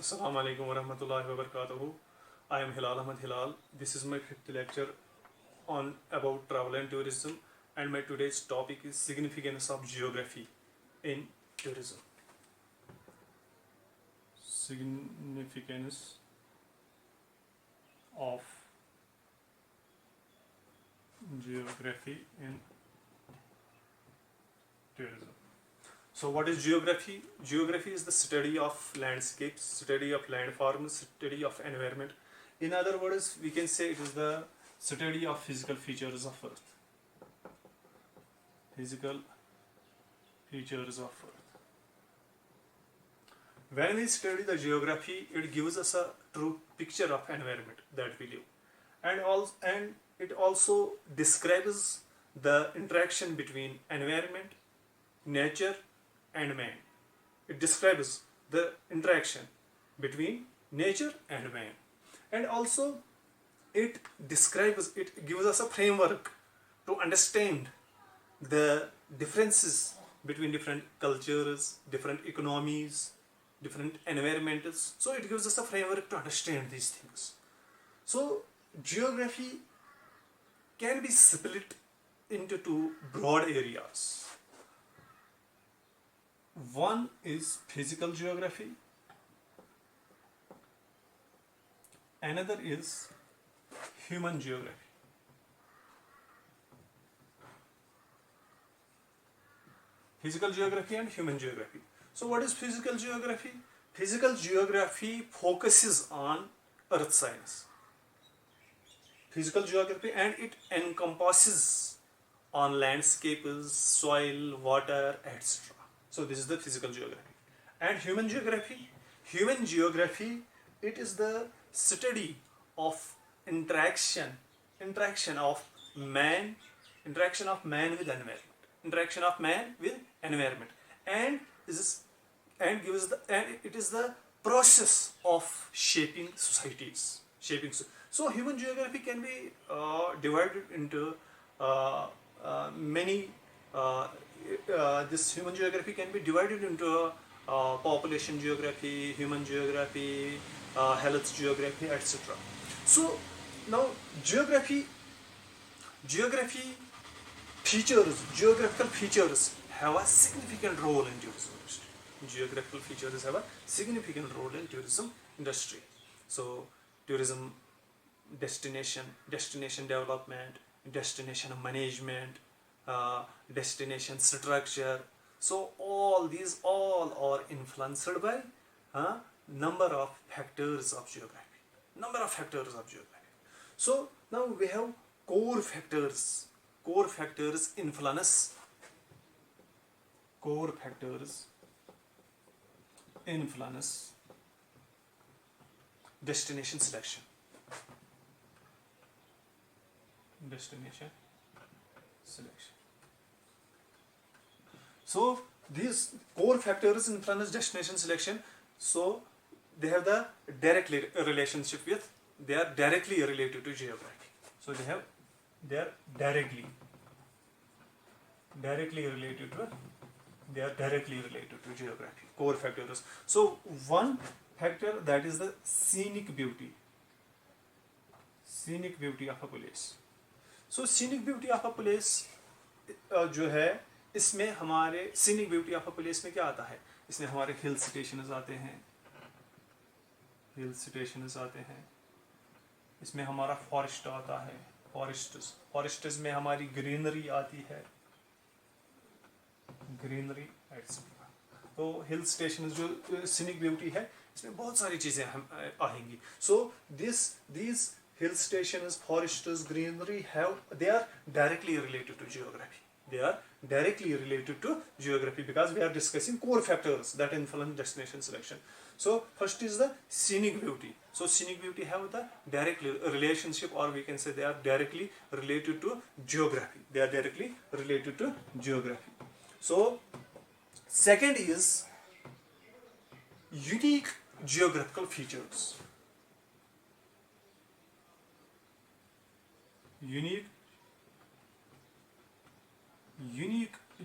Assalamu alaikum wa rahmatullahi wa barakatuhu. I am Hilal Ahmad Hilal. This is my fifth lecture on about travel and tourism, and my today's topic is significance of geography in tourism. Significance of geography in tourism. So what is geography? Geography is the study of landscapes, study of landforms, study of environment. In other words, we can say it is the study of physical features of Earth. Physical features of Earth. When we study the geography, it gives us a true picture of environment that we live. And it also describes the interaction between environment, nature, and man. It describes the interaction between nature and man. And also it gives us a framework to understand the differences between different cultures, different economies, different environments. So it gives us a framework to understand these things. So geography can be split into two broad areas. One is physical geography, another is human geography. Physical geography and human geography. So what is physical geography? Physical geography focuses on earth science. Physical geography, and it encompasses on landscapes, soil, water, etc. So this is the physical geography. And human geography, it is the study of interaction of man with environment, and it is the process of shaping societies. So human geography can be divided into many. This human geography can be divided into population geography, human geography, health geography, etc. So now geographical features have a significant role in tourism industry. Geographical features have a significant role in tourism industry. So tourism destination development, destination management, destination structure. So all these are influenced by number of factors of geography. So now we have core factors influence destination selection. So these core factors influence destination selection. So they have the relationship with, they are directly related to geography. So they are directly related to geography. Core factors. So one factor, that is the scenic beauty of a place. So scenic beauty of a place जो है, इसमें हमारे scenic beauty of a place में क्या आता है? इसमें हमारे हिल स्टेशंस आते हैं, इसमें हमारा फॉरेस्ट आता है, फॉरेस्ट्स में हमारी ग्रीनरी आती है, एक्सेट्रा. तो हिल स्टेशन जो scenic beauty है, इसमें बहुत सारी चीजें आएंगी. So these hill stations, forests, greenery they are directly related to geography. Because we are discussing core factors that influence destination selection. So first is the scenic beauty. So scenic beauty have the direct relationship, or we can say they are directly related to geography. So second is unique geographical features. Unique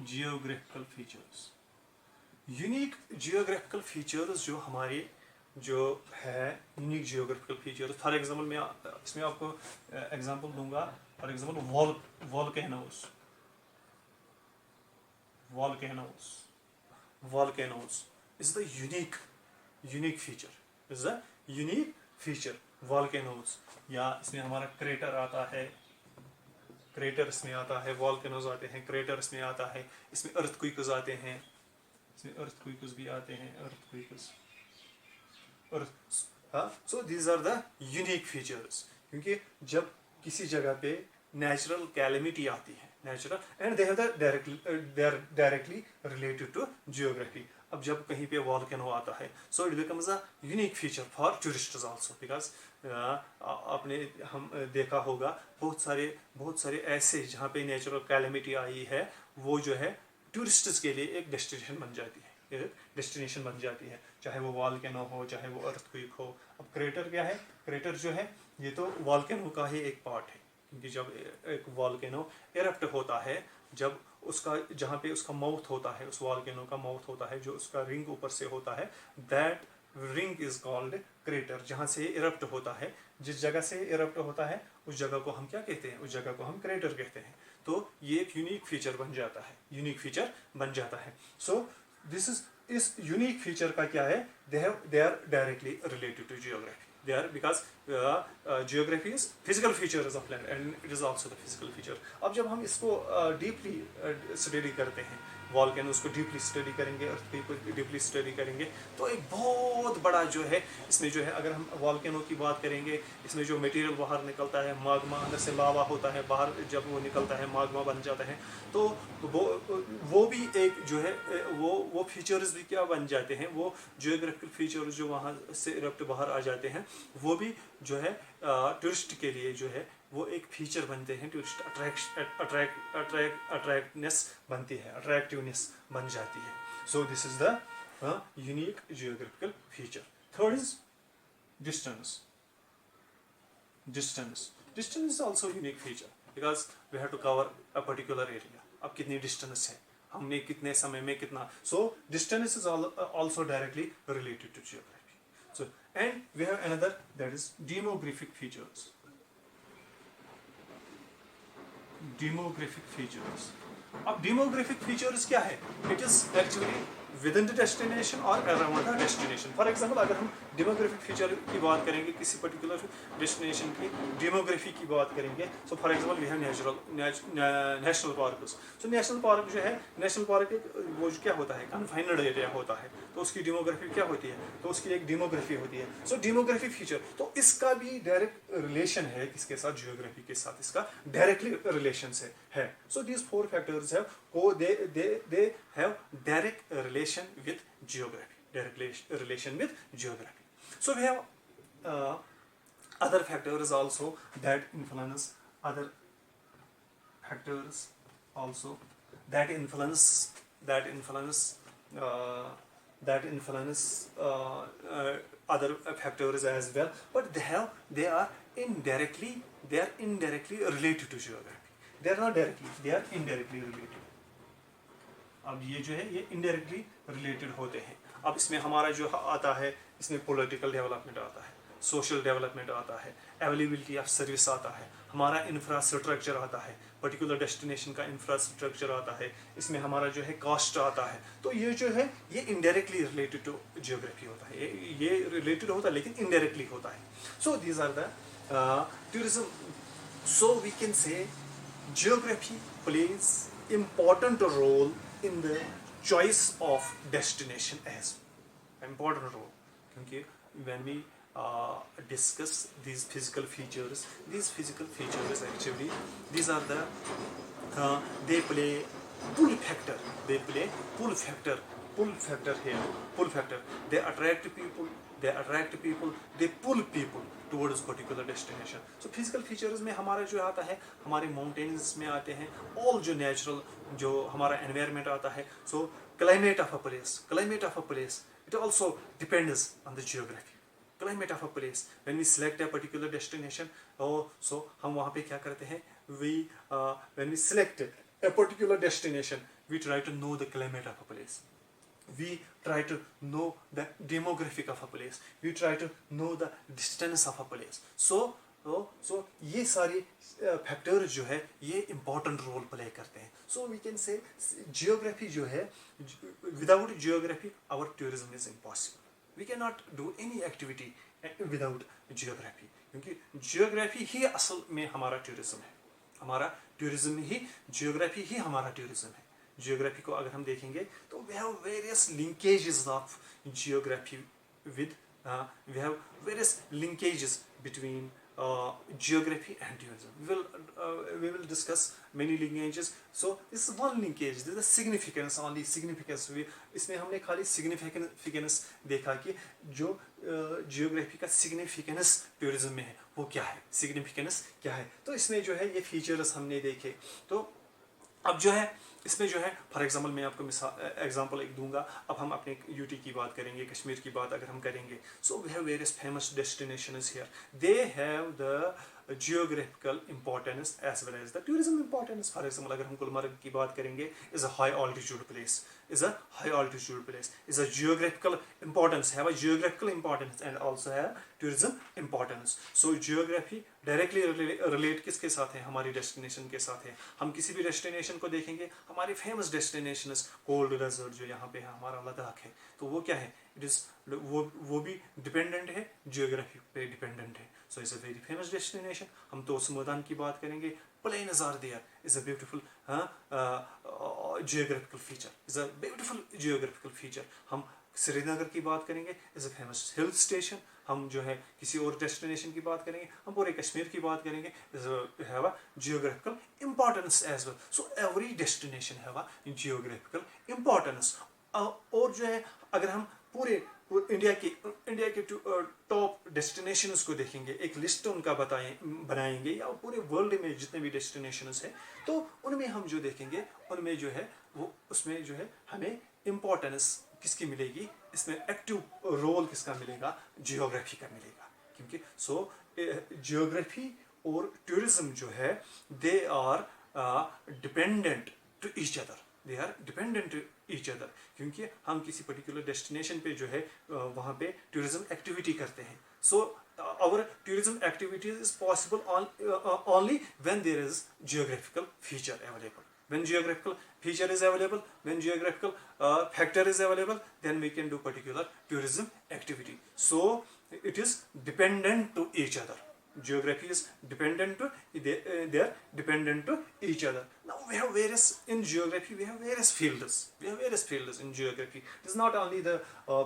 geographical features. Unique geographical features जो हमारे जो है unique geographical features. For example मैं इसमें आपको example दूंगा। For example volcanoes is the unique feature, is the unique feature volcanoes। या इसमें हमारा क्रेटर आता है, क्रेटर्स में आता है, वॉल्केनोज आते हैं, क्रेटर्स में आता है, इसमें अर्थक्वेक्स आते हैं, इसमें अर्थक्वेक्स भी आते हैं, earthquakes so these are the unique features. क्योंकि जब किसी जगह पे नेचुरल कैलेमिटी आती है, natural and they are directly related to geography. अब जब कहीं पे वॉल्केनो आता है, so it becomes a unique feature for tourists also, because आपने हम देखा होगा बहुत सारे ऐसे जहाँ पे नेचुरल कैलेमिटी आई है, वो जो है टूरिस्ट्स के लिए एक डेस्टिनेशन बन जाती है, एक डेस्टिनेशन बन जाती है, चाहे वो वॉल्केनो हो, चाहे वो अर्थक्वेक हो। अब क्रेटर क्या है? क्रेटर जो है ये तो वॉल्केनो का ही एक पार्ट है, क्योंकि जब एक वॉल्केनो इरप्ट होता है, जब उसका जहाँ पे उसका माउथ होता है, उस वॉल्केनो का माउथ होता है, जो उसका रिंग ऊपर से होता है, that ring is called crater. जहाँ से इरप्ट होता है, जिस जगह से इरप्ट होता है उस जगह को हम क्या कहते हैं? उस जगह को हम क्रेटर कहते हैं। तो ये एक यूनिक फीचर बन जाता है, यूनिक फीचर बन जाता है। सो दिस इज, इस यूनिक फीचर का क्या है? They are directly related to geography. They are because geography is physical features of land and it is also the physical feature। अब जब हम इसको डीपली स्टडी करते हैं, वॉल्केनोस को डीपली स्टडी करेंगे, अर्थक्वेक को डीपली स्टडी करेंगे, तो एक बहुत बड़ा जो है इसमें जो है, अगर हम वॉल्केनो की बात करेंगे, इसमें जो मटेरियल बाहर निकलता है, माग्मा, अंदर से लावा होता है, बाहर जब वो निकलता है माग्मा बन जाता है, तो वो भी एक जो है वो फीचर्स भी क्या बन जाते हैं? वो जियोग्राफिकल फीचर्स जो वहाँ से इरप्ट बाहर आ जाते हैं, वो भी जो है टूरिस्ट के लिए जो है वो एक फीचर बनते हैं। टूरिस्ट अट्रैक्टनेस बनती है, अट्रैक्टिवनेस बन जाती है। So this is the unique geographical feature. Third is distance. Distance is also unique feature, because we have to cover a particular area. अब कितनी डिस्टेंस है, हमने कितने समय में कितना, so distance is also directly related to geography. So, and we have another, that is demographic features। demographic features। अब demographic features क्या है? It is actually within the destination or around the destination। For example अगर हम demographic feature की बात करेंगे, किसी particular destination की डेमोग्राफी की बात करेंगे, so for example we have national park. So national park जो है, नेशनल पार्क वो क्या होता है? कन्फाइंड एरिया होता है, तो उसकी डेमोग्राफी क्या होती है? तो उसकी एक डेमोग्राफी होती है। सो डेमोग्राफी फीचर, तो इसका भी डायरेक्ट रिलेशन है किसके साथ? जियोग्राफी के साथ इसका डायरेक्टली रिलेशन है। So these four factors have they have direct relation with geography, direct relation with geography। So we have other factors also that influence, other factors also that influence other factors as well, but they are indirectly related to geography। they are not directly, they are indirectly related। अब ये जो है ये indirectly related होते हैं। अब इसमें हमारा जो आता है, इसमें पॉलिटिकल डेवलपमेंट आता है, सोशल डेवलपमेंट आता है, अवेलेबिलिटी ऑफ सर्विस आता है, हमारा इंफ्रास्ट्रक्चर आता है, पर्टिकुलर डेस्टिनेशन का इंफ्रास्ट्रक्चर आता है, इसमें हमारा जो है कास्ट आता है। तो ये जो है ये इनडायरेक्टली रिलेटेड टू जियोग्राफी होता है, ये रिलेटेड होता है लेकिन इनडायरेक्टली होता है। So these are the tourism. So we can say geography plays important role in the choice of destination as important role, क्योंकि when we discuss these physical features actually these are the they play pull factor here, pull factor। they attract people, they pull people towards particular destination। so physical features में हमारा जो आता है, हमारे mountains में आते हैं, all जो natural जो हमारा environment आता है। so climate of a place it also depends on the geography। climate of a place, when we select a particular destination, so हम वहाँ पे क्या करते हैं? when we select a particular destination we try to know the climate of a place। we try to know the demographic of a place, we try to know the distance of a place. So ये सारे factors जो है ये important role play करते हैं. So we can say geography जो है, without geography our tourism is impossible. We can not do any activity without geography, क्योंकि जियोग्राफी ही असल में हमारा टूरिज्म है. हमारा टूरिज्म ही, जियोग्राफी ही हमारा टूरिज्म है. जियोग्राफी को अगर हम देखेंगे तो we have various linkages of geography with, we have various linkages between geography and tourism. We will discuss many linkages. So this is one linkage. This is the significance, only significance. इसमें हमने खाली significance देखा कि जो geography का significance tourism में है वो क्या है, significance क्या है. तो इसमें जो है ये features हमने देखे. तो अब जो है इसमें जो है फॉर एग्जांपल मैं आपको एग्जांपल एक दूंगा. अब हम अपने यूटी की बात करेंगे, कश्मीर की बात अगर हम करेंगे. So we have various famous destinations here. They have the geographical importance as well as the tourism importance. For example, अगर हम गुलमर्ग की बात करेंगे, is a high altitude place, is a high altitude place, is a geographical importance, have a geographical importance and also have tourism importance. So geography directly relate किसके साथ है, हमारी destination के साथ है. हम किसी भी डेस्टिनेशन को देखेंगे, हमारी फेमस डेस्टिनेशन कोल्ड डेजर्ट जो यहाँ पे है हमारा लद्दाख है, तो वो क्या है, इट इज वो भी डिपेंडेंट है, जियोग्राफी पे डिपेंडेंट है. So it's a very famous destination. हम तो मैदान की बात करेंगे, plains are there, is a beautiful geographical feature, is a beautiful geographical feature. हम श्रीनगर की बात करेंगे, is a famous hill station. हम जो है किसी और डेस्टिनेशन की बात करेंगे, हम पूरे कश्मीर की बात करेंगे, have a geographical importance as well. So every destination have a geographical importance. और जो है अगर हम पूरे इंडिया के टॉप डेस्टिनेशंस को देखेंगे, एक लिस्ट उनका बनाएंगे, या पूरे वर्ल्ड में जितने भी डेस्टिनेशंस हैं, तो उनमें हम जो देखेंगे उनमें जो है वो उसमें जो है हमें इम्पोर्टेंस किसकी मिलेगी, इसमें एक्टिव रोल किसका मिलेगा, जियोग्राफी का मिलेगा. क्योंकि सो जियोग्राफी और टूरिज्म जो है they are dependent to each other, they are dependent to each other. क्योंकि हम किसी पर्टिकुलर डेस्टिनेशन पे जो है वहाँ पे टूरिज्म एक्टिविटी करते हैं. सो our tourism activities is possible only when there is geographical feature available. When geographical feature is available, when geographical factor is available, then we can do particular tourism activity. So it is dependent to each other. Geography is dependent to, they are dependent to each other. Now we have various, in geography we have various fields. We have various fields in geography. It is not only the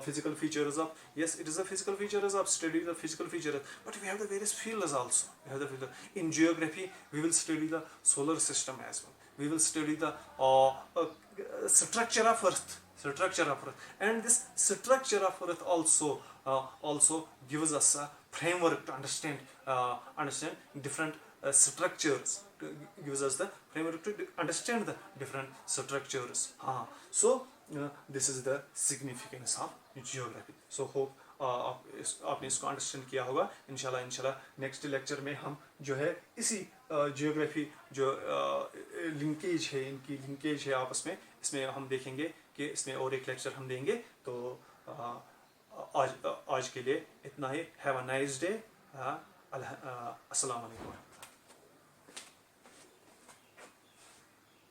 physical features of, yes it is the physical features of study the physical features, but we have the various fields also. We have the field. In geography we will study the solar system as well. We will study the structure of earth, and this structure of earth also gives us a framework to understand different structures, gives us the framework to understand the different structures. So this is the significance of geography. So hope आपने इसको understand किया होगा. इंशाल्लाह next lecture में हम जो है इसी जियोग्राफी जो लिंकेज है, इनकी लिंकेज है आपस में, इसमें हम देखेंगे कि इसमें और एक लेक्चर हम देंगे. तो आज के लिए इतना ही. Have a nice day. अस्सलाम वालेकुम.